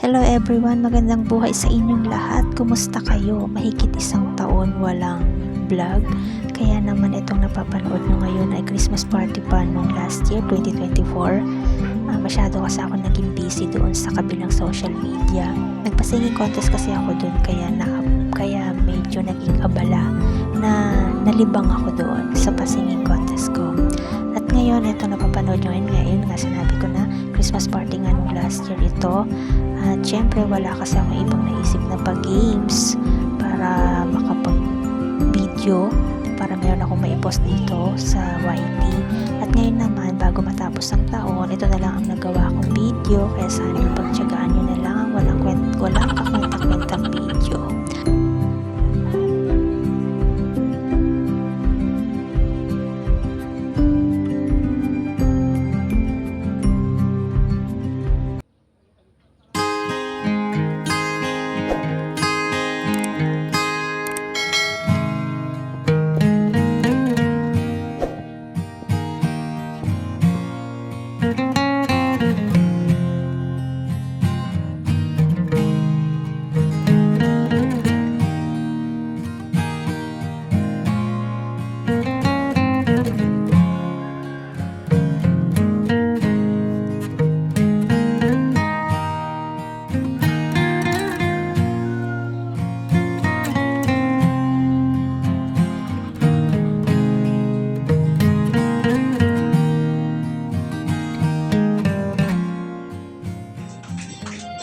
Hello everyone, magandang buhay sa inyong lahat. Kumusta kayo? Mahigit isang taon walang vlog. Kaya naman itong napapanood nyo ngayon ay Christmas party pa nung last year, 2024. Masyado kasi ako naging busy doon sa kabilang social media. Nagpa-singing contest kasi ako doon kaya medyo naging abala na nalibang ako doon sa pa-singing contest ko. At ngayon, ito napapanood nyo ngayon nga sinabi ko na Christmas party nga nung last year ito. At syempre wala kasi akong ibang naisip na pag-games para makapag-video para meron akong maipost dito sa YT. At ngayon naman, bago matapos ang taon, ito na lang ang nagawa kong video. Kaya sana pagtyagaan nyo na lang ang walang kakwenta-kwentang video.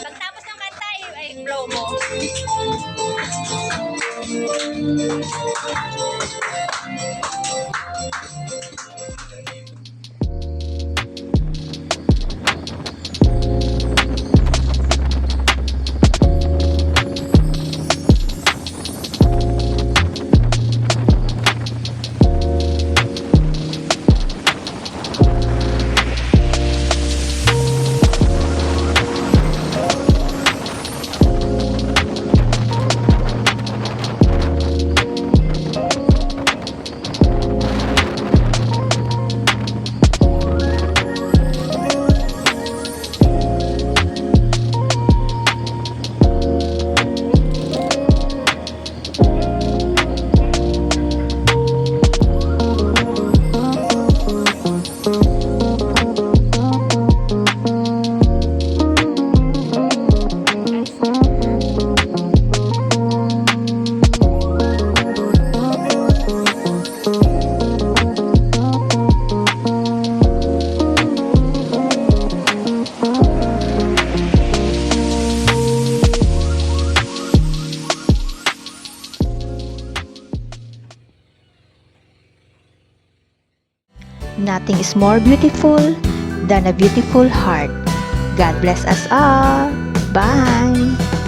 Pagtapos ng kanta, i-blow mo. Nothing is more beautiful than a beautiful heart. God bless us all. Bye!